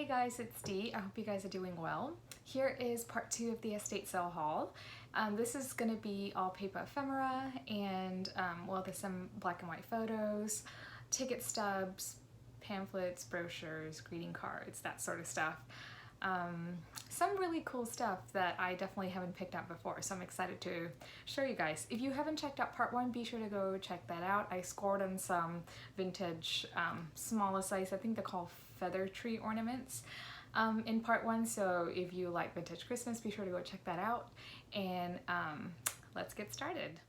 Hey guys, it's Dee. I hope you guys are doing well. Here is part 2 of the estate sale haul. This is going to be all paper ephemera and well, there's some black and white photos, ticket stubs, pamphlets, brochures, greeting cards, that sort of stuff. Some really cool stuff that I definitely haven't picked up before, so I'm excited to show you guys. If you haven't checked out part 1, be sure to go check that out. I scored on some vintage smaller size, I think they're called feather tree ornaments in part 1, so if you like vintage Christmas, be sure to go check that out, and let's get started.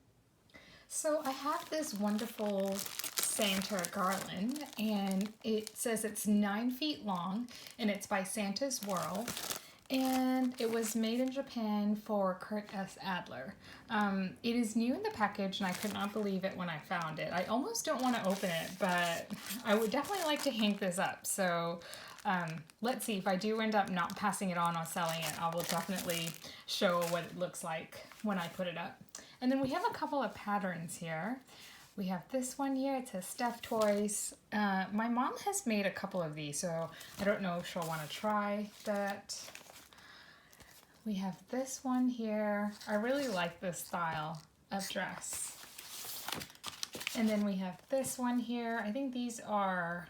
So I have this wonderful Santa garland, and it says it's 9 feet long, and it's by Santa's World, and it was made in Japan for Kurt S. Adler. It is new in the package, and I could not believe it when I found it. I almost don't want to open it, but I would definitely like to hang this up. So let's see, if I do end up not passing it on or selling it, I will definitely show what it looks like when I put it up. And then we have a couple of patterns here. We have this one here, it says stuffed toys. My mom has made a couple of these, so I don't know if she'll want to try that. We have this one here. I really like this style of dress. And then we have this one here. I think these are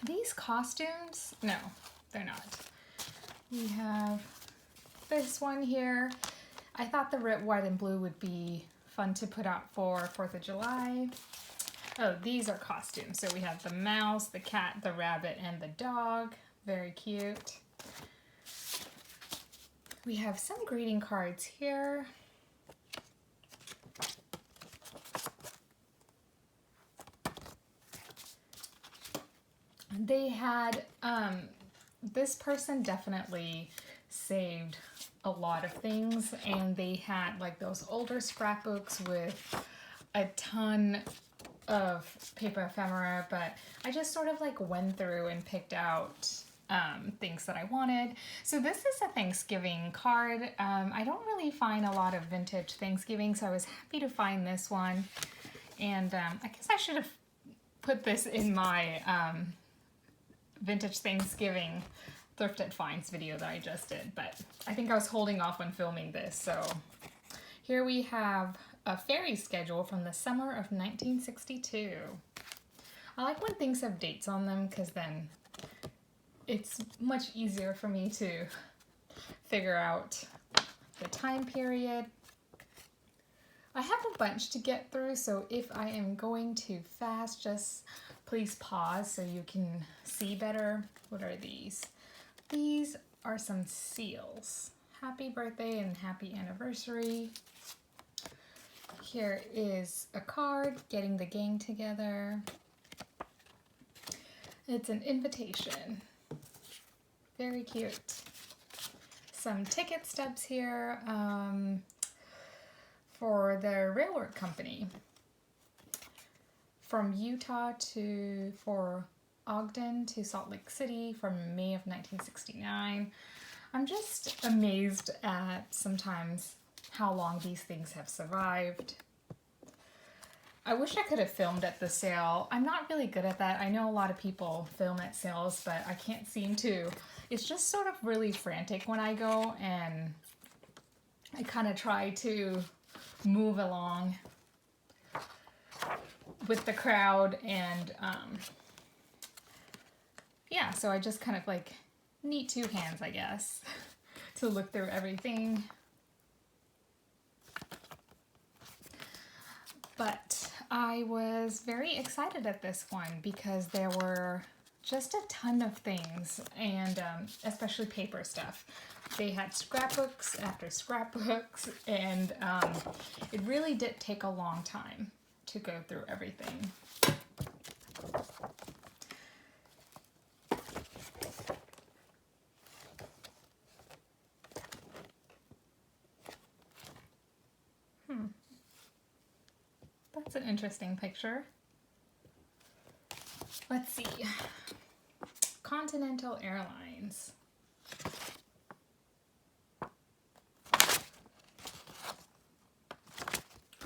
these costumes? No, they're not. We have this one here. I thought the red, white, and blue would be fun to put out for 4th of July. Oh, these are costumes. So we have the mouse, the cat, the rabbit, and the dog. Very cute. We have some greeting cards here. They had, this person definitely saved a lot of things, and they had like those older scrapbooks with a ton of paper ephemera, but I just sort of like went through and picked out things that I wanted. So this is a Thanksgiving card. I don't really find a lot of vintage Thanksgiving, so I was happy to find this one. And I guess I should have put this in my vintage Thanksgiving thrifted finds video that I just did, but I think I was holding off on filming this. So here we have a fairy schedule from the summer of 1962. I like when things have dates on them because then it's much easier for me to figure out the time period. I have a bunch to get through, so if I am going too fast, just please pause so you can see better. What are these? These are some seals. Happy birthday and happy anniversary. Here is a card, getting the gang together. It's an invitation. Very cute. Some ticket stubs here for the railroad company. From Utah for Ogden to Salt Lake City from May of 1969. I'm just amazed at sometimes how long these things have survived. I wish I could have filmed at the sale. I'm not really good at that. I know a lot of people film at sales, but I can't seem to. It's just sort of really frantic when I go, and I kind of try to move along with the crowd, and yeah, so I just kind of like need 2 hands, I guess, to look through everything. But I was very excited at this one because there were just a ton of things, and especially paper stuff. They had scrapbooks after scrapbooks, and it really did take a long time to go through everything. That's an interesting picture. Let's see. Continental Airlines.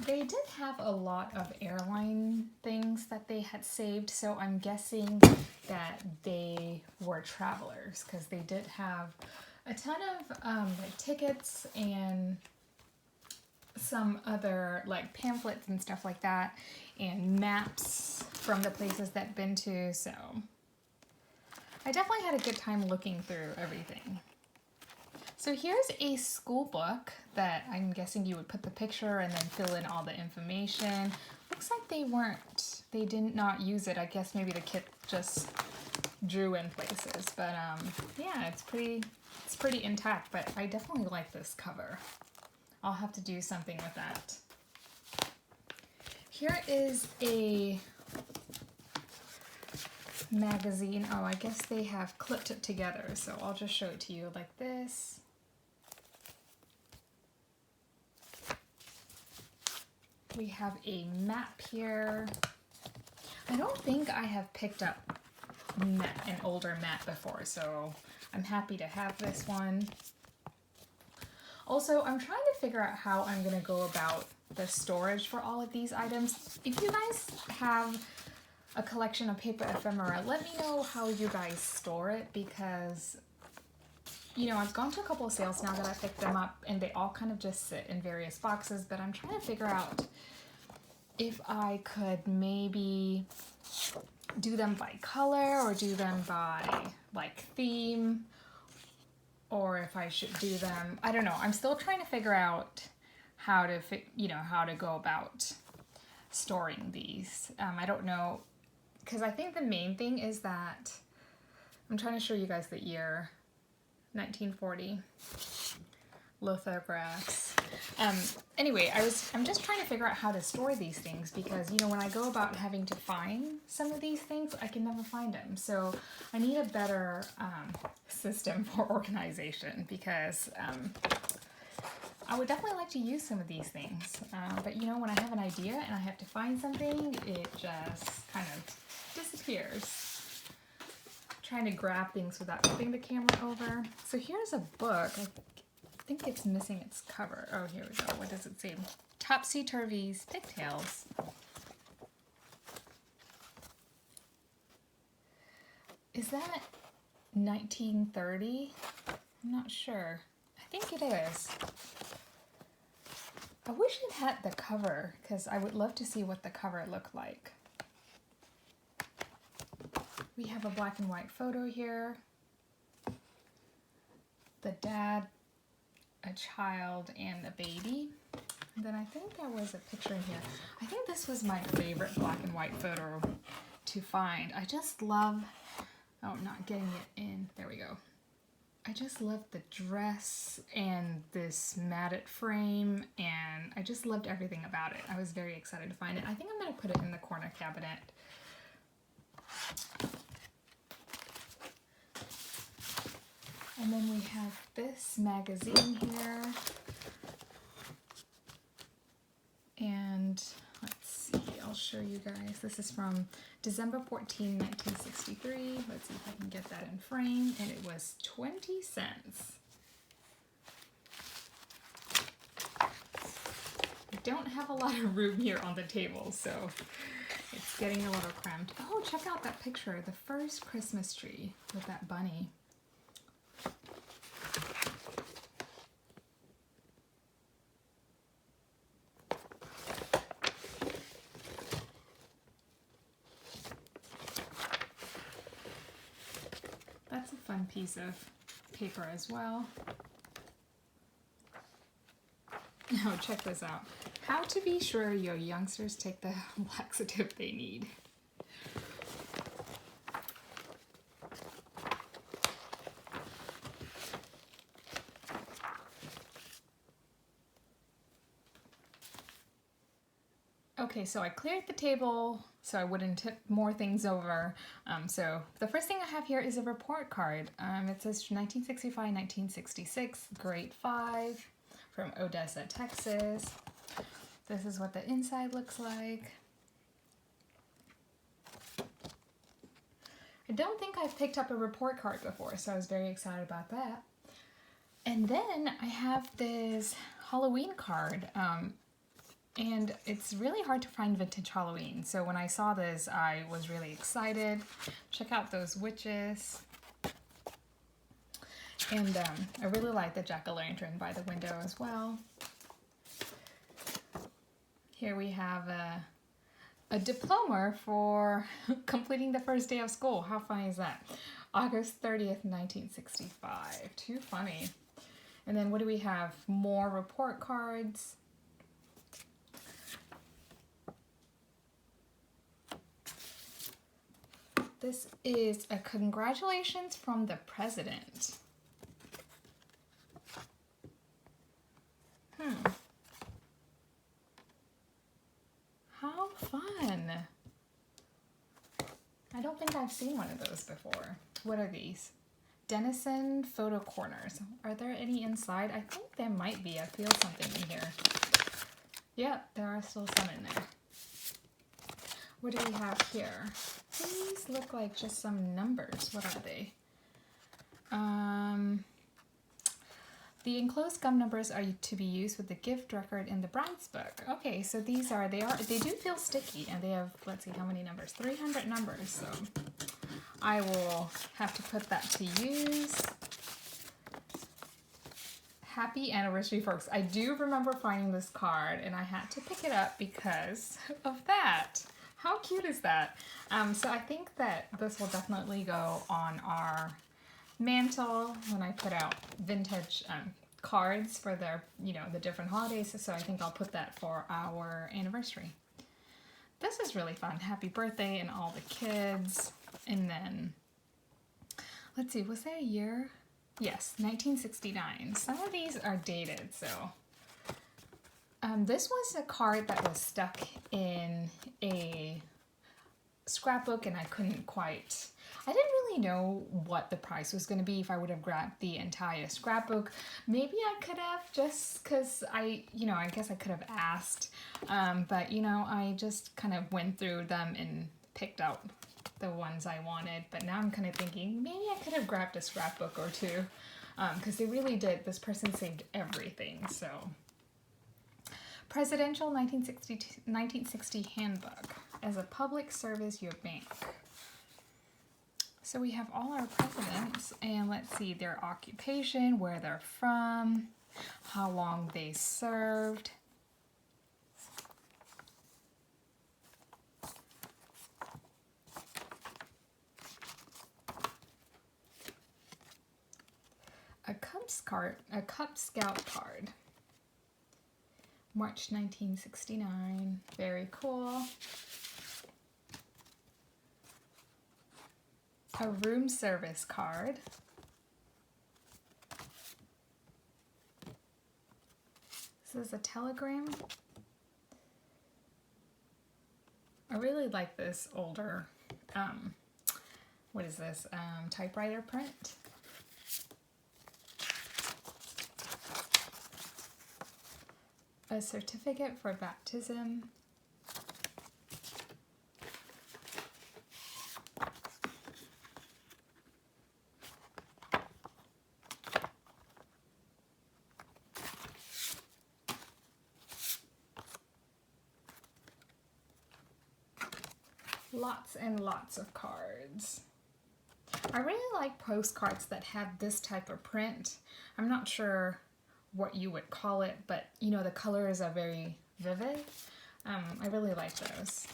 They did have a lot of airline things that they had saved, so I'm guessing that they were travelers because they did have a ton of like tickets and some other like pamphlets and stuff like that, and maps from the places that I've been to, so I definitely had a good time looking through everything. So here's a school book that I'm guessing you would put the picture and then fill in all the information. Looks like they did not use it. I guess maybe the kid just drew in places, but yeah, it's pretty intact, but I definitely like this cover. I'll have to do something with that. Here is a magazine. Oh, I guess they have clipped it together, so I'll just show it to you like this. We have a map here. I don't think I have picked up an older map before, so I'm happy to have this one. Also, I'm trying to figure out how I'm going to go about the storage for all of these items. If you guys have a collection of paper ephemera, let me know how you guys store it, because you know, I've gone to a couple of sales now that I picked them up and they all kind of just sit in various boxes, but I'm trying to figure out if I could maybe do them by color or do them by like theme, or if I should do them, I don't know. I'm still trying to figure out how to how to go about storing these. I don't know, because I think the main thing is that I'm trying to show you guys the year. 1940 lithographs. Anyway, I'm just trying to figure out how to store these things, because you know, when I go about having to find some of these things, I can never find them. So I need a better system for organization, because I would definitely like to use some of these things. But you know, when I have an idea and I have to find something, it just kind of disappears. Trying to grab things without flipping the camera over. So here's a book. I think it's missing its cover. Oh, here we go. What does it say? Topsy-Turvy's Pigtails. Is that 1930? I'm not sure. I think it is. I wish it had the cover, because I would love to see what the cover looked like. We have a black and white photo here. The dad, a child, and a baby. And then I think there was a picture in here. I think this was my favorite black and white photo to find. I just love, oh, I'm not getting it in. There we go. I just love the dress and this matted frame, and I just loved everything about it. I was very excited to find it. I think I'm going to put it in the corner cabinet. And then we have this magazine here. And let's see, I'll show you guys. This is from December 14, 1963. Let's see if I can get that in frame. And it was 20 cents. I don't have a lot of room here on the table, so it's getting a little cramped. Oh, check out that picture. The first Christmas tree with that bunny. That's a fun piece of paper as well. Oh, check this out. How to be sure your youngsters take the laxative they need. Okay, so I cleared the table so I wouldn't tip more things over. So the first thing I have here is a report card. It says 1965-1966, grade 5, from Odessa, Texas. This is what the inside looks like. I don't think I've picked up a report card before, so I was very excited about that. And then I have this Halloween card. And it's really hard to find vintage Halloween. So when I saw this, I was really excited. Check out those witches. And I really like the jack-o'-lantern by the window as well. Here we have a diploma for completing the first day of school. How funny is that? August 30th, 1965. Too funny. And then what do we have? More report cards. This is a congratulations from the president. How fun. I don't think I've seen one of those before. What are these? Denison photo corners. Are there any inside? I think there might be. I feel something in here. Yep, there are still some in there. What do we have here? These look like just some numbers. What are they? The enclosed gum numbers are to be used with the gift record in the bride's book. Okay, so they do feel sticky, and they have, let's see, how many numbers? 300 numbers, so I will have to put that to use. Happy anniversary, folks. I do remember finding this card, and I had to pick it up because of that. How cute is that? So I think that this will definitely go on our mantle when I put out vintage cards for their, the different holidays. So I think I'll put that for our anniversary. This is really fun. Happy birthday and all the kids. And then, let's see, was there a year? Yes, 1969. Some of these are dated, so. This was a card that was stuck in a scrapbook, and I didn't really know what the price was going to be if I would have grabbed the entire scrapbook. Maybe I could have, just because I guess I could have asked. But, I just kind of went through them and picked out the ones I wanted. But now I'm kind of thinking maybe I could have grabbed a scrapbook or two, because they really did. This person saved everything, so. Presidential 1960 Handbook. As a public service, your bank. So we have all our presidents, and let's see their occupation, where they're from, how long they served. A Cub Scout card. March 1969. Very cool. A room service card. This is a telegram. I really like this older, what is this, typewriter print. A certificate for baptism. Lots and lots of cards. I really like postcards that have this type of print. I'm not sure what you would call it, but the colors are very vivid. I really like those.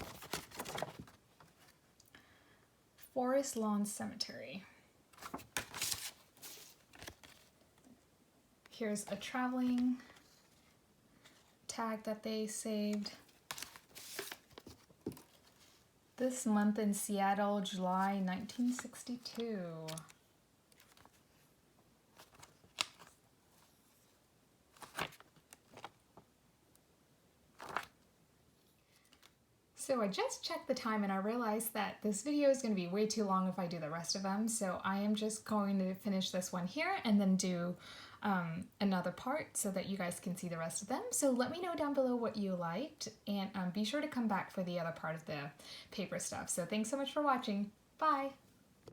Forest Lawn Cemetery. Here's a traveling tag that they saved. This month in Seattle, July 1962. So I just checked the time and I realized that this video is going to be way too long if I do the rest of them. So I am just going to finish this one here and then do another part so that you guys can see the rest of them. So let me know down below what you liked, and be sure to come back for the other part of the paper stuff. So thanks so much for watching. Bye!